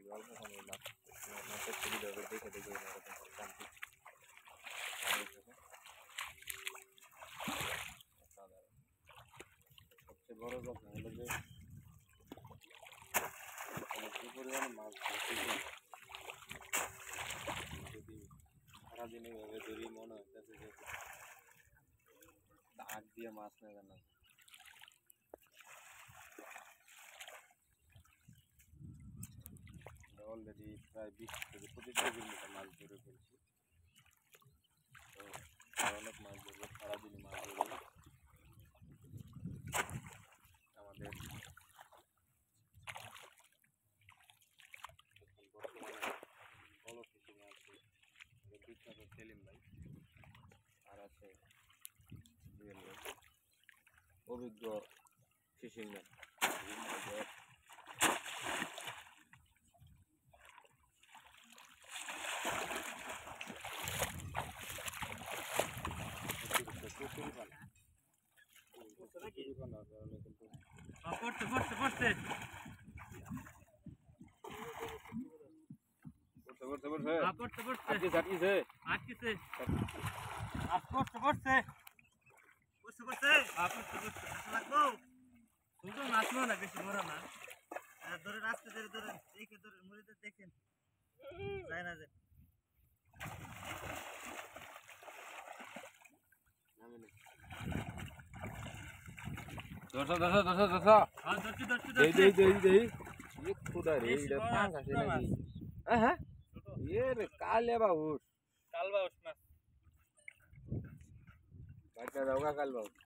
অল্প পানি মাছের সুবিধা হবে দেখে দেখে এরকম শান্তি সবচেয়ে বড় কথা হলো যে যে পরিমাণে মাছ ধরতে যদি সারাদিন এইভাবে ধরি মনে হইতেছে যে দাগ দিয়ে মাছ নেবে না অলরেডি প্রায় 20 থেকে 25 কেজির মতো মাছ ধরে ফেলছি তো অনেক মাছ ধরবো সারাদিনই মাছ ধরবো আমাদের বর্তমানে বড় ফিশিং আছে বিখ্যাত সেলিম ভাই আর আছে অভিজ্ঞ ফিশিং ম্যান কালে বাবু কাল বাবু